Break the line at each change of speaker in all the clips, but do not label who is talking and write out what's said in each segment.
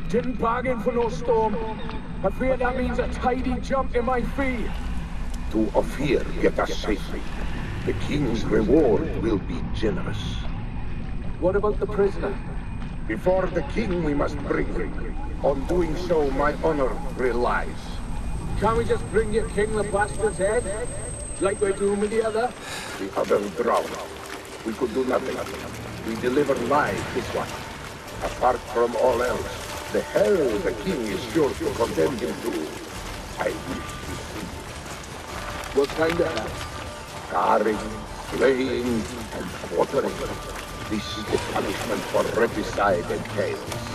Didn't bargain for no storm. I fear that means a tidy jump in my fee.
To Ofieri, get us safely. The king's reward will be generous.
What about the prisoner?
Before the king we must bring him. On doing so, my honor relies.
Can't we just bring your king the bastard's head? Like we're doing with the other?
The other drowned. We could do nothing. We deliver live this one. Apart from all else, the hell the king is sure to condemn him to. I wish you see.
What kind of hell?
Scarring, slaying, and quartering. This is the punishment for regicide and chaos.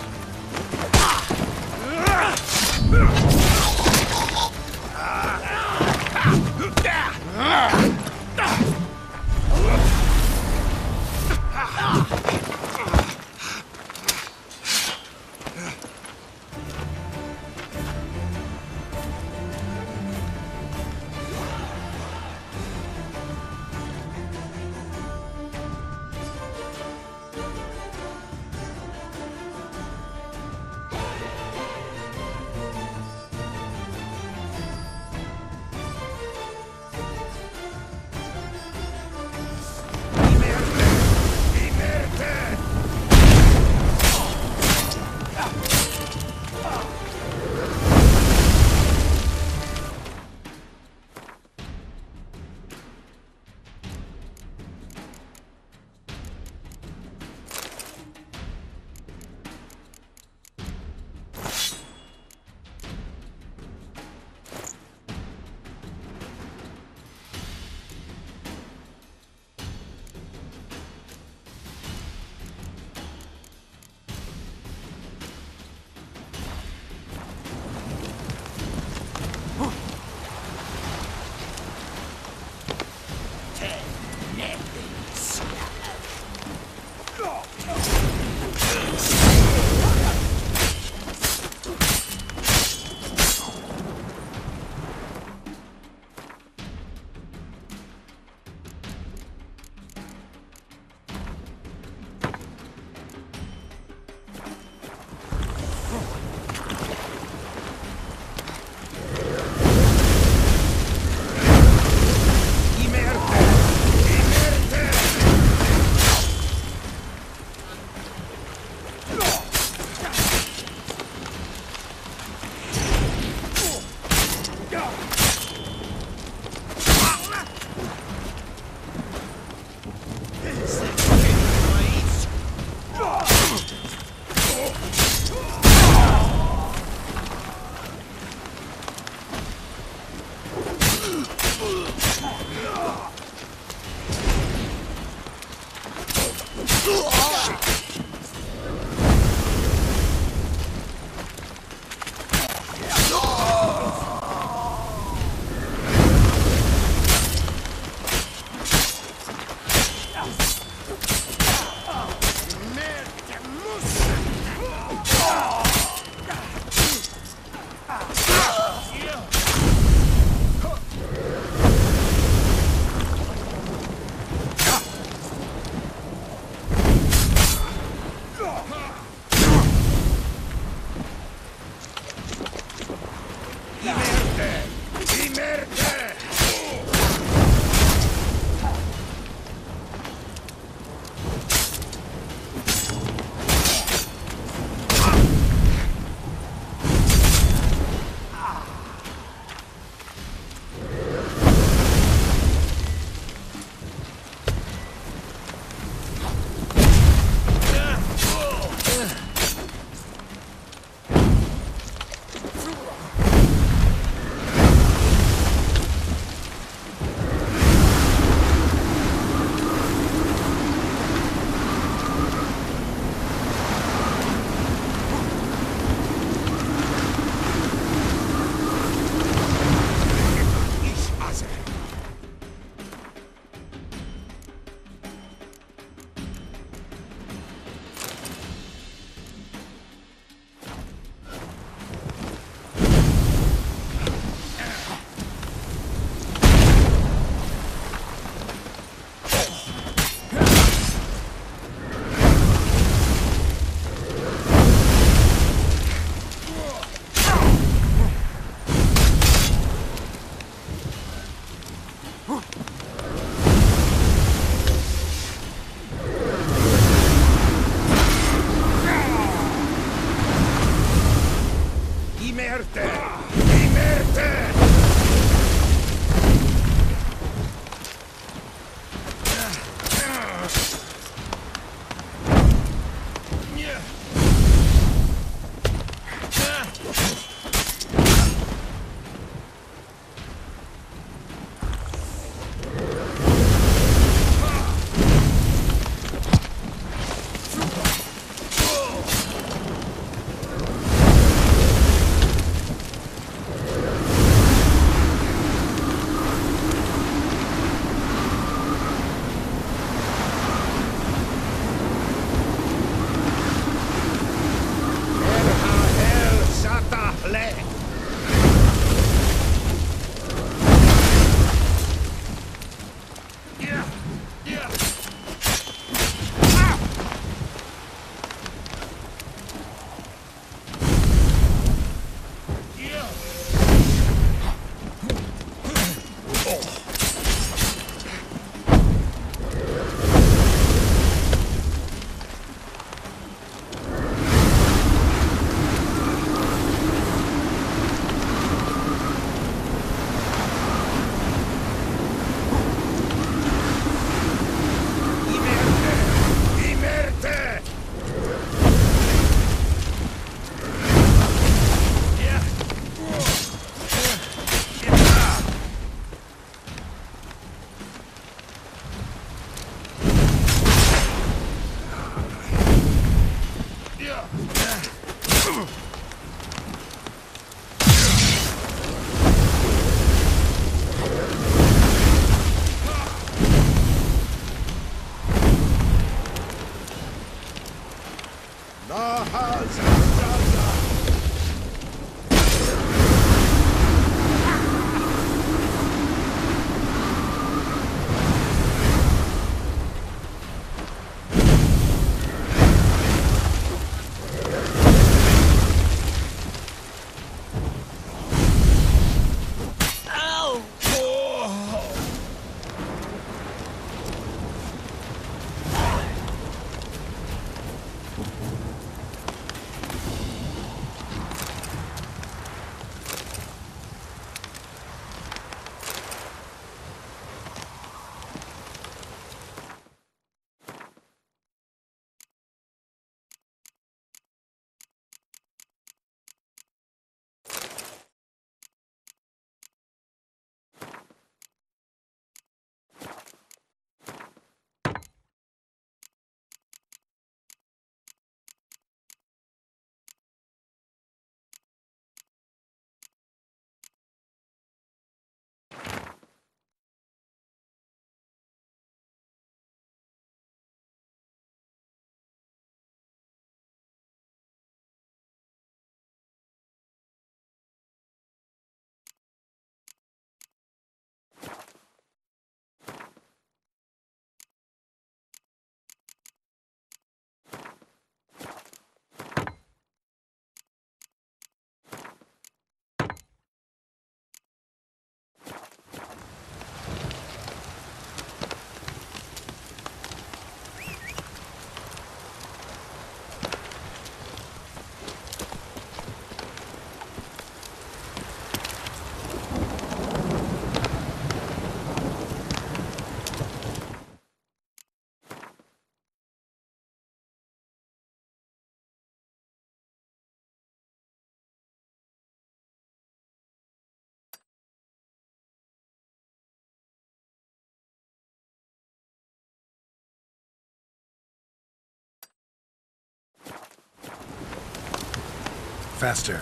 Faster.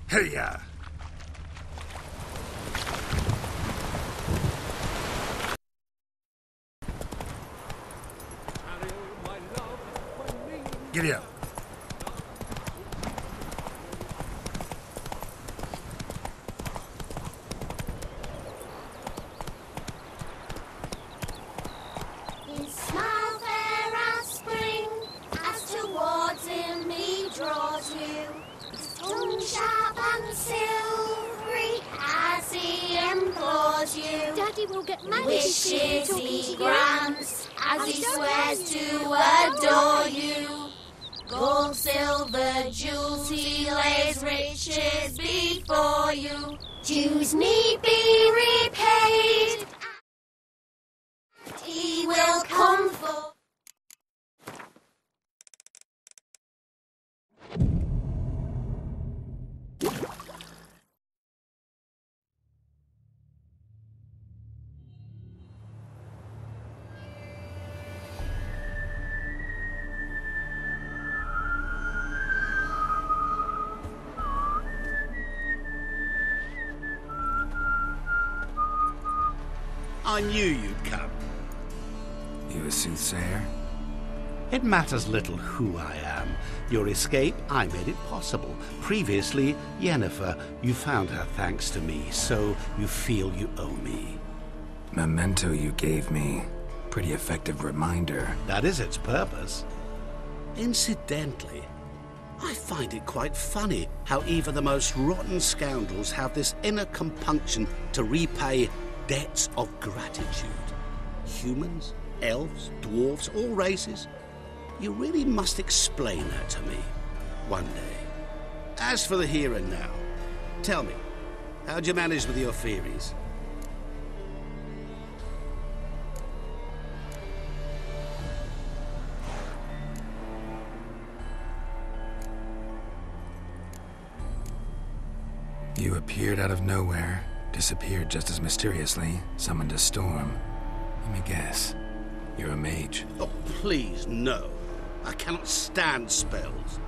Hey-ya! Giddy up.
Daddy will get mad
Wishes
if
he grants as he swears to adore you. Gold, silver, jewels, he lays riches before you. Dues need be repaid, and he will come for.
I knew you'd come.
You a soothsayer?
It matters little who I am. Your escape, I made it possible. Previously, Yennefer, you found her thanks to me, so you feel you owe me.
Memento you gave me. Pretty effective reminder.
That is its purpose. Incidentally, I find it quite funny how even the most rotten scoundrels have this inner compunction to repay debts of gratitude. Humans, elves, dwarves, all races. You really must explain that to me one day. As for the here and now, tell me, how'd you manage with the Ofieris?
You appeared out of nowhere, disappeared just as mysteriously, summoned a storm. Let me guess. You're a mage.
Oh, please, no. I cannot stand spells.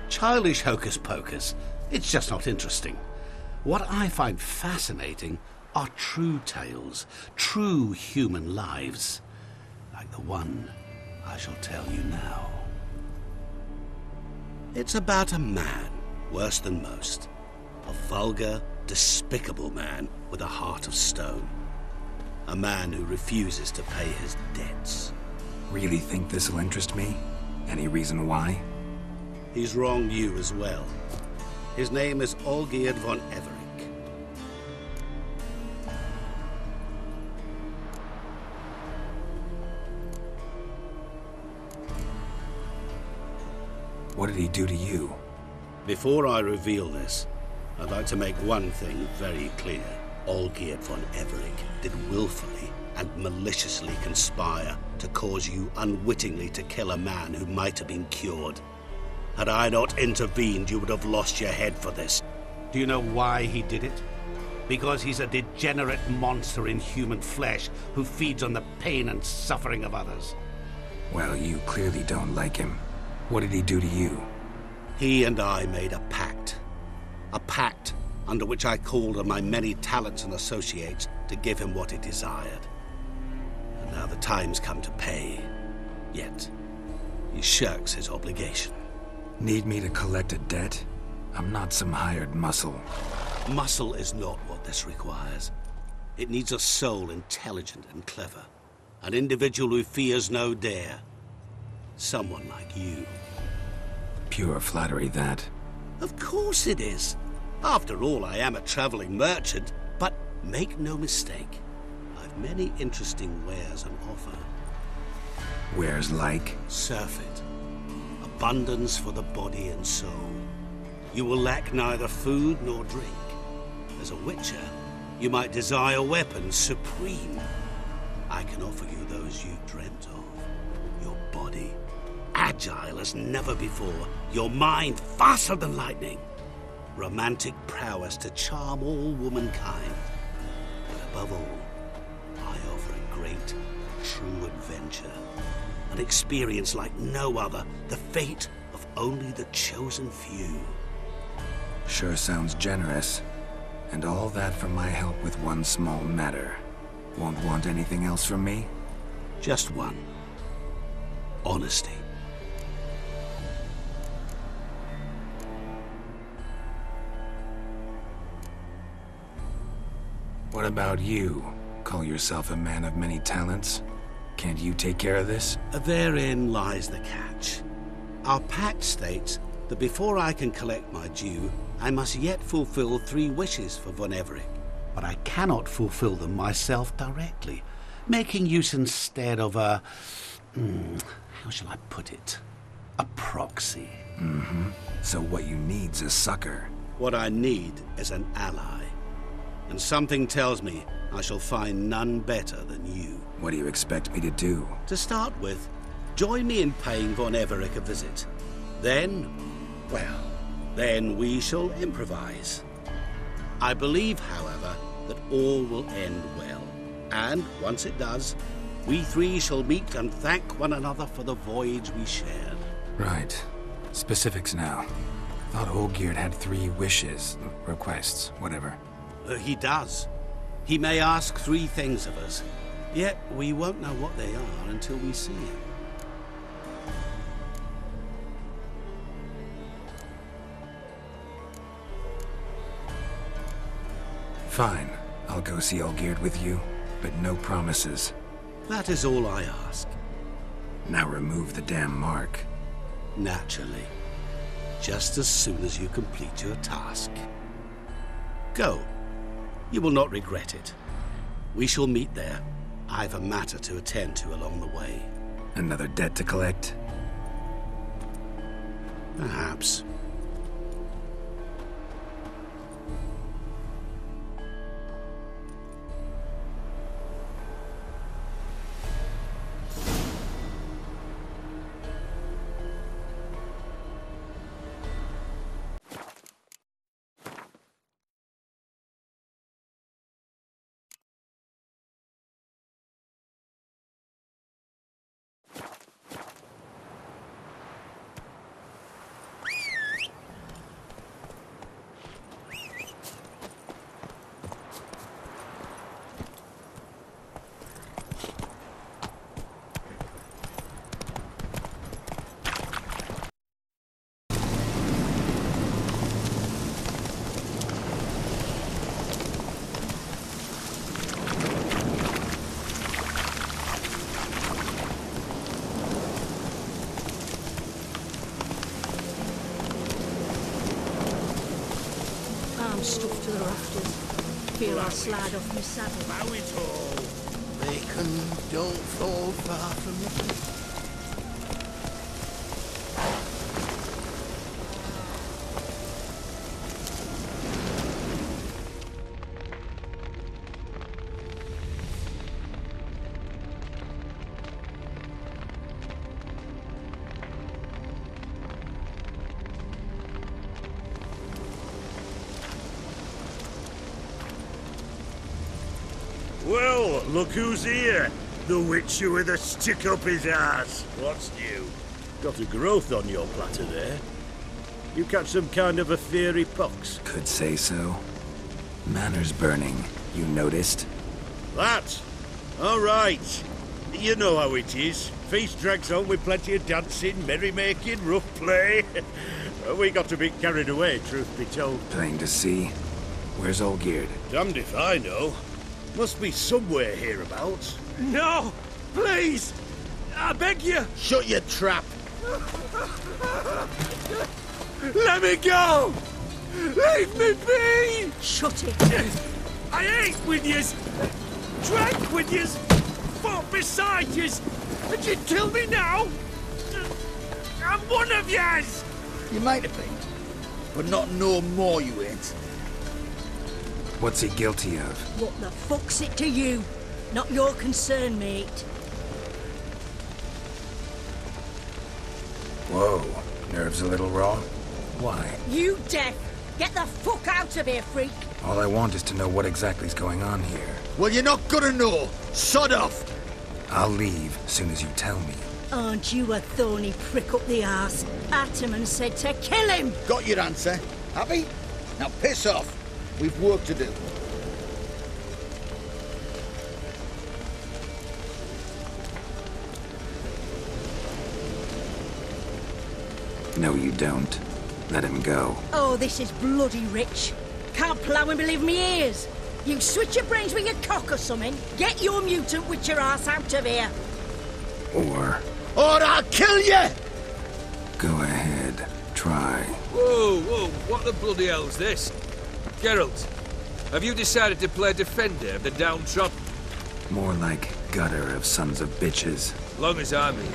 Childish hocus pocus. It's just not interesting. What I find fascinating are true tales, true human lives, like the one I shall tell you now. It's about a man, worse than most. A vulgar, despicable man with a heart of stone. A man who refuses to pay his debts.
Really think this'll interest me? Any reason why?
He's wronged you as well. His name is Olgierd von EVEREC.
What did he do to you?
Before I reveal this, I'd like to make one thing very clear. Olgierd von EVEREC did willfully and maliciously conspire to cause you unwittingly to kill a man who might have been cured. Had I not intervened, you would have lost your head for this. Do you know why he did it? Because he's a degenerate monster in human flesh who feeds on the pain and suffering of others.
Well, you clearly don't like him. What did he do to you?
He and I made a pact. A pact under which I called on my many talents and associates to give him what he desired. And now the time's come to pay. Yet, he shirks his obligation.
Need me to collect a debt? I'm not some hired muscle.
Muscle is not what this requires. It needs a soul intelligent and clever. An individual who fears no dare. Someone like you.
Pure flattery, that.
Of course it is. After all, I am a traveling merchant. But make no mistake, I've many interesting wares on offer.
Wares like?
Surfeit. Abundance for the body and soul. You will lack neither food nor drink. As a witcher, you might desire weapons supreme. I can offer you those you've dreamt of. Your body, agile as never before. Your mind, faster than lightning. Romantic prowess to charm all womankind. But above all, I offer a great, true adventure. An experience like no other. The fate of only the chosen few.
Sure sounds generous. And all that for my help with one small matter. Won't want anything else from me?
Just one. Honesty.
What about you? Call yourself a man of many talents? Can't you take care of this?
Therein lies the catch. Our pact states that before I can collect my due, I must yet fulfill 3 wishes for von EVEREC. But I cannot fulfill them myself directly, making use instead of a... how shall I put it? A proxy.
So what you need's a sucker.
What I need is an ally. And something tells me I shall find none better than you.
What do you expect me to do?
To start with, join me in paying von EVEREC a visit. Then, well, then we shall improvise. I believe, however, that all will end well. And once it does, we 3 shall meet and thank one another for the voyage we shared.
Right. Specifics now. Thought Olgierd had 3 wishes, requests, whatever.
He does. He may ask 3 things of us, yet we won't know what they are until we see him.
Fine. I'll go see Olgierd with you, but no promises.
That is all I ask.
Now remove the damn mark.
Naturally. Just as soon as you complete your task. Go. You will not regret it. We shall meet there. I've a matter to attend to along the way.
Another debt to collect?
Perhaps.
stuff to the rafters. Feel I'll slide off my saddle.
Bow it all.
Bacon don't fall far from the heat.
Well, look who's here. The witcher with a stick up his ass. What's new? Got a growth on your platter there. You catch some kind of Ofieri pox?
Could say so. Manners burning, you noticed?
That? All right. You know how it is. Feast drags on with plenty of dancing, merrymaking, rough play. We got a bit carried away, truth be told.
Plain to see. Where's Olgierd?
Damned if I know. Must be somewhere hereabouts.
No! Please! I beg you!
Shut your trap!
Let me go! Leave me be!
Shut it!
I ate with yous! Drank with yous! Fought beside yous! And you kill me now? I'm one of yous!
You might have been, but not no more you ain't.
What's he guilty of?
What the fuck's it to you? Not your concern, mate.
Whoa, nerves a little raw? Why?
You deaf! Get the fuck out of here, freak!
All I want is to know what exactly is going on here.
Well, you're not gonna know. Sod off!
I'll leave as soon as you tell me.
Aren't you a thorny prick up the arse? Ataman said to kill him!
Got your answer. Happy? Now piss off. We've work to do.
No, you don't. Let him go.
Oh, this is bloody rich. Can't plough and believe me ears. You switch your brains with your cock or something. Get your mutant with your ass out of here.
Or
I'll kill you!
go ahead. Try.
Whoa, whoa, what the bloody hell's this? Geralt, have you decided to play defender of the downtrodden?
More like gutter of sons of bitches.
Long as I'm here,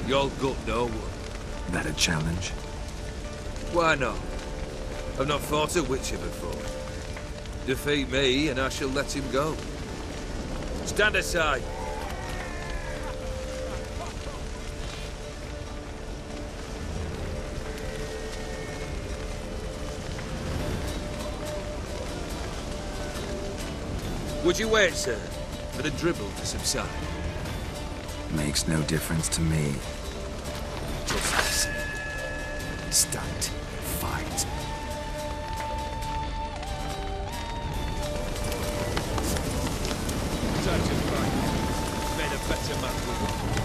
you'll gut no one.
That a challenge?
Why not? I've not fought a witcher before. Defeat me and I shall let him go. Stand aside. Would you wait, sir, for the dribble to subside?
Makes no difference to me.
Just listen. Stand. Fight. Time to fight. Made a better man with it.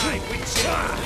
die, witcher!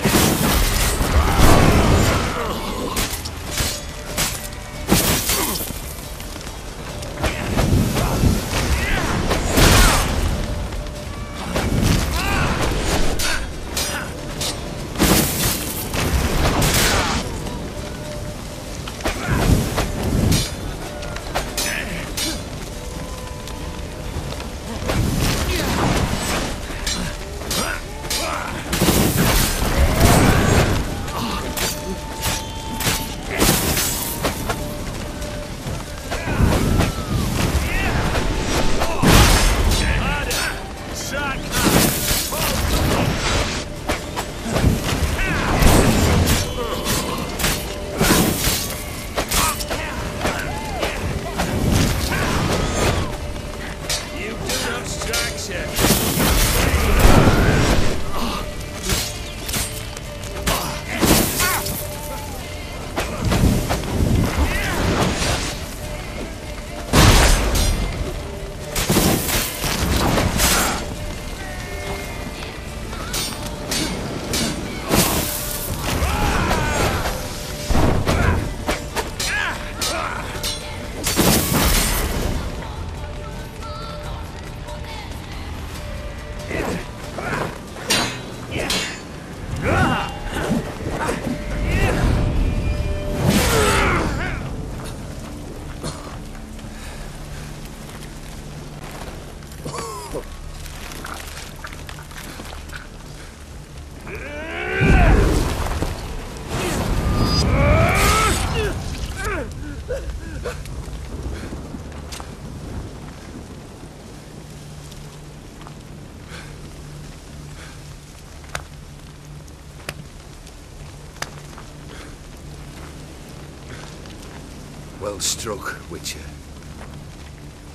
Well struck, Witcher.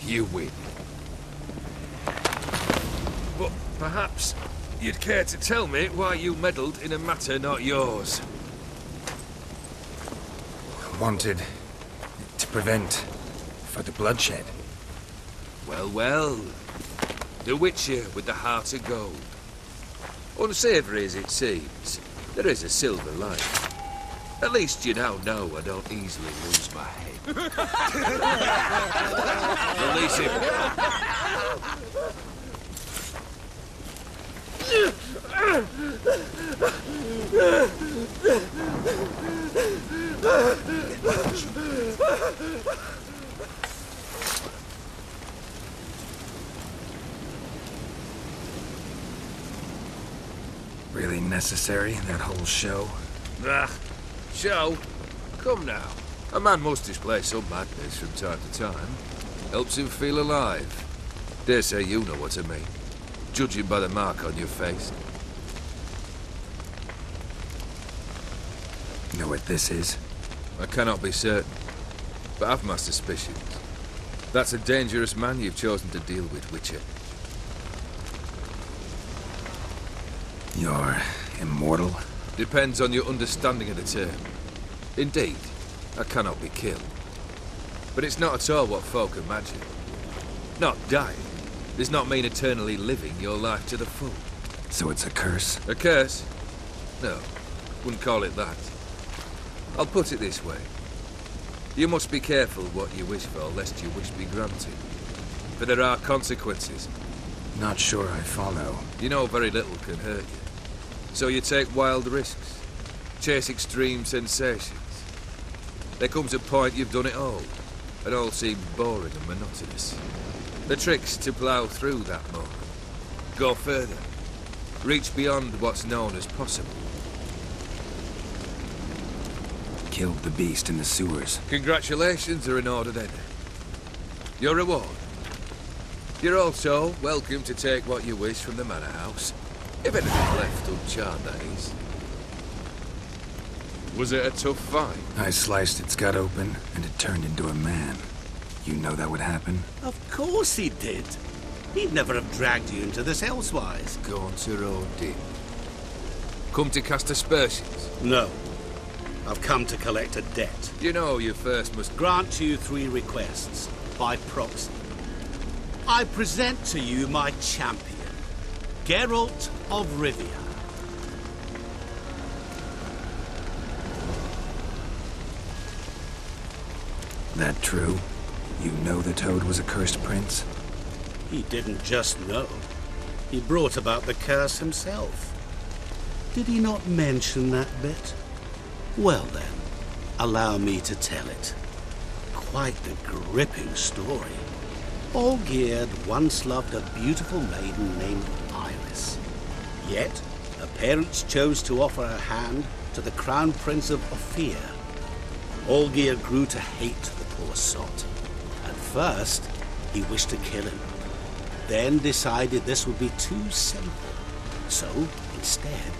You win. But perhaps you'd care to tell me why you meddled in a matter not yours.
Wanted to prevent further bloodshed.
Well, well. The Witcher with the heart of gold. Unsavoury as it seems, there is a silver lining. At least you now know I don't easily lose my head. Release him.
Really necessary, that whole show?
Ah, show? Come now. A man must display some madness from time to time. Helps him feel alive. Dare say you know what I mean. Judging by the mark on your face.
You know what this is?
I cannot be certain, but I've my suspicions. That's a dangerous man you've chosen to deal with, Witcher.
You're immortal?
Depends on your understanding of the term. Indeed, I cannot be killed. But it's not at all what folk imagine. Not dying does not mean eternally living your life to the full.
So it's a curse?
A curse? No, wouldn't call it that. I'll put it this way. You must be careful what you wish for, lest your wish be granted. For there are consequences.
Not sure I follow.
You know very little can hurt you. So you take wild risks. Chase extreme sensations. There comes a point you've done it all. It all seems boring and monotonous. The trick's to plough through that moment. Go further. Reach beyond what's known as possible.
Killed the beast in the sewers.
Congratulations are in order then. Your reward. You're also welcome to take what you wish from the manor house. If anything's left uncharred, that is. Was it a tough fight?
I sliced its gut open, and it turned into a man. You know that would happen?
Of course he did. He'd never have dragged you into this elsewise.
GAUNTER or DIMM? Come to cast aspersions?
No. I've come to collect a debt.
You know you first must
grant you 3 requests, by proxy. I present to you my champion, Geralt of Rivia.
That true? You know the Toad was a cursed prince?
He didn't just know. He brought about the curse himself. Did he not mention that bit? Well then, allow me to tell it. Quite the gripping story. Olgierd once loved a beautiful maiden named Iris. Yet, her parents chose to offer her hand to the Crown Prince of Ofieri. Olgierd grew to hate the poor sot. At first, he wished to kill him. Then decided this would be too simple. So, instead,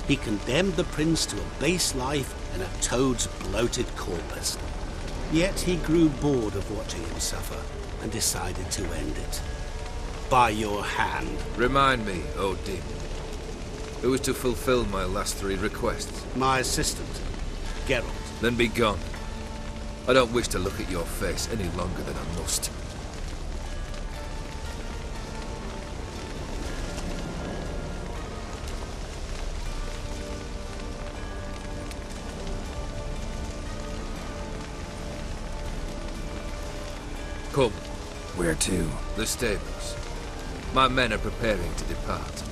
he condemned the prince to a base life in a toad's bloated corpus. Yet he grew bored of watching him suffer and decided to end it. By your hand.
Remind me, oh DIMM. Who was to fulfill my last 3 requests?
My assistant, Geralt.
Then be gone. I don't wish to look at your face any longer than I must. Come.
Where to?
The stables. My men are preparing to depart.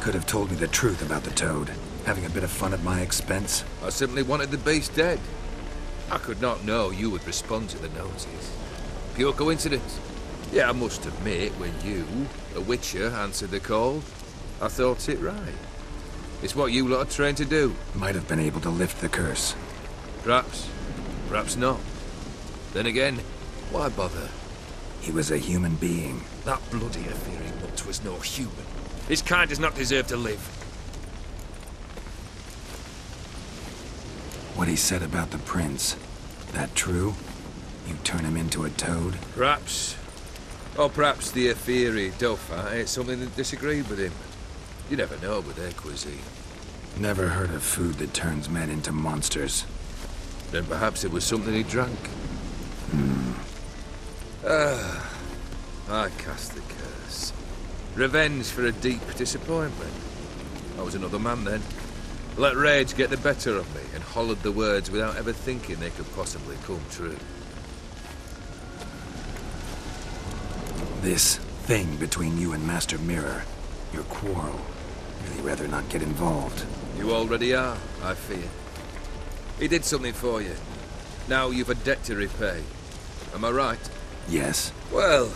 Could have told me the truth about the Toad, having a bit of fun at my expense.
I simply wanted the beast dead. I could not know you would respond to the notice. Pure coincidence. Yeah, I must admit, when you, a witcher, answered the call, I thought it right. It's what you lot are trained to do.
Might have been able to lift the curse.
Perhaps. Perhaps not. Then again, why bother?
He was a human being.
That bloody Ofieri mutt was no human. His kind does not deserve to live.
What he said about the prince, that true? You turn him into a toad?
Perhaps. Or perhaps the Ofieri Dauphin ate something that disagreed with him. You never know with their cuisine.
Never heard of food that turns men into monsters.
Then perhaps it was something he drank. I cast the curse. Revenge for a deep disappointment. I was another man then. Let rage get the better of me and hollered the words without ever thinking they could possibly come true.
This thing between you and Master Mirror, your quarrel, really rather not get involved.
You already are, I fear. He did something for you. Now you've a debt to repay. Am I right?
Yes.
Well,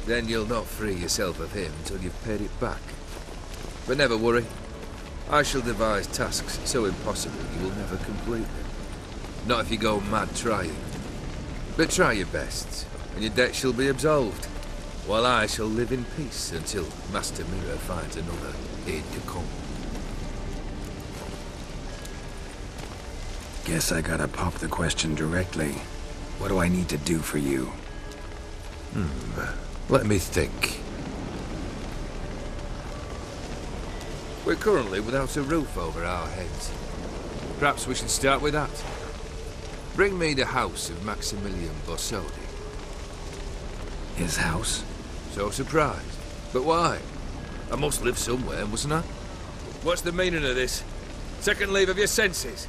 then you'll not free yourself of him until you've paid it back. But never worry. I shall devise tasks so impossible you will never complete them. Not if you go mad trying. But try your best, and your debt shall be absolved. While I shall live in peace until Master Mirror finds another aide-de-camp.
Guess I gotta pop the question directly. What do I need to do for you?
Let me think. We're currently without a roof over our heads. Perhaps we should start with that. Bring me the house of Maximilian Bossodi.
His house?
So surprised. But why? I must live somewhere, mustn't I? What's the meaning of this? Second leave of your senses?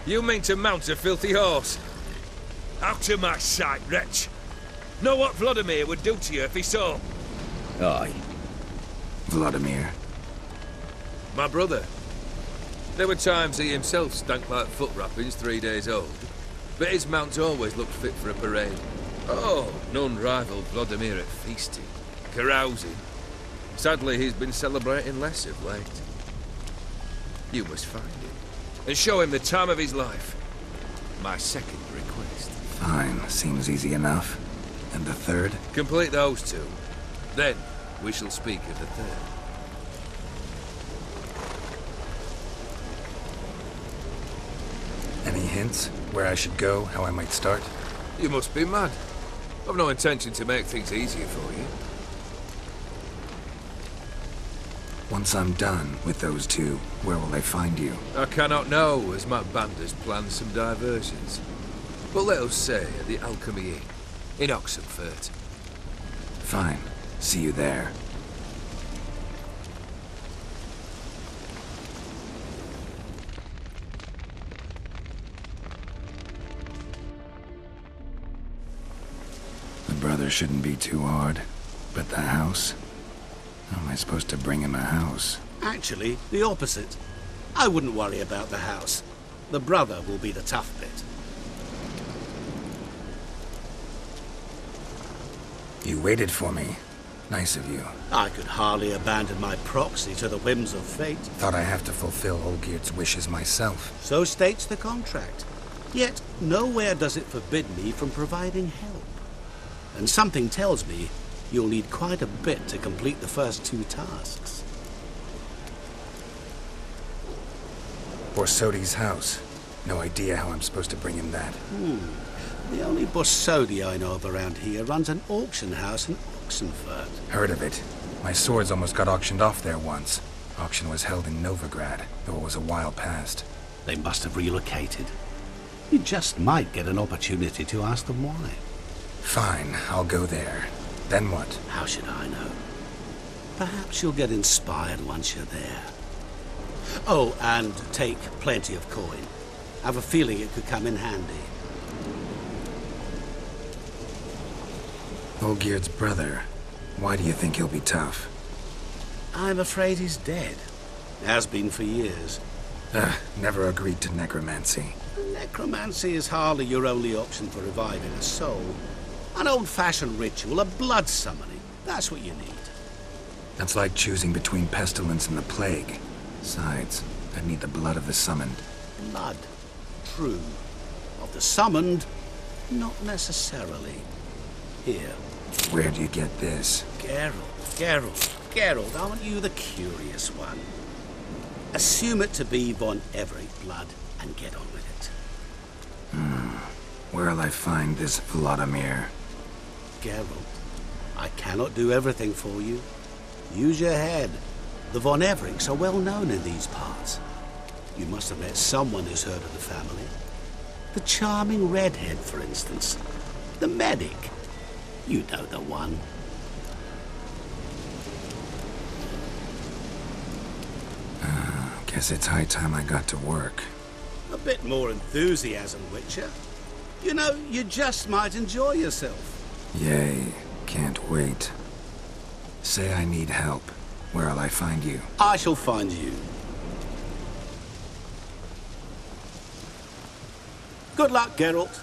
You mean to mount a filthy horse? Out of my sight, wretch! Know what Vladimir would do to you if he saw?
Aye. Vladimir?
My brother. There were times he himself stank like foot wrappings 3 days old, but his mount always looked fit for a parade. Oh, none rivaled Vladimir at feasting, carousing. Sadly, he's been celebrating less of late. You must find him, and show him the time of his life. My second request.
Fine, seems easy enough. And the third?
Complete those 2. Then, we shall speak of the third.
Any hints? Where I should go? How I might start?
You must be mad. I've no intention to make things easier for you.
Once I'm done with those 2, where will I find you?
I cannot know, as my band has planned some diversions. But let us say at the Alchemy Inn, in Oxenfurt.
Fine. See you there. The brother shouldn't be too hard. But the house? How am I supposed to bring him a house?
Actually, the opposite. I wouldn't worry about the house. The brother will be the tough bit.
You waited for me. Nice of you.
I could hardly abandon my proxy to the whims of fate.
Thought I have to fulfill Olgierd's wishes myself.
So states the contract. Yet, nowhere does it forbid me from providing help. And something tells me you'll need quite a bit to complete the first 2 tasks.
Borsodi's house. No idea how I'm supposed to bring him that.
The only Borsodi I know of around here runs an auction house in Oxenfurt.
Heard of it. My swords almost got auctioned off there once. Auction was held in Novigrad, though it was a while past.
They must have relocated. You just might get an opportunity to ask them why.
Fine, I'll go there. Then what?
How should I know? Perhaps you'll get inspired once you're there. Oh, and take plenty of coin. I have a feeling it could come in handy.
Olgierd's brother. Why do you think he'll be tough?
I'm afraid he's dead. Has been for years.
Never agreed to necromancy.
Necromancy is hardly your only option for reviving a soul. An old-fashioned ritual, a blood summoning. That's what you need.
That's like choosing between pestilence and the plague. Besides, I need the blood of the summoned.
Blood. True. Of the summoned, not necessarily. Here.
Where do you get this?
Geralt, aren't you the curious one? Assume it to be von EVEREC blood and get on with it.
Where'll I find this Vladimir?
Geralt, I cannot do everything for you. Use your head. The von EVERECs are well known in these parts. You must have met someone who's heard of the family. The charming redhead, for instance. The medic. You know the one.
Guess it's high time I got to work.
A bit more enthusiasm, Witcher. You know, you just might enjoy yourself.
Yay. Can't wait. Say I need help. Where'll I find you?
I shall find you. Good luck, Geralt.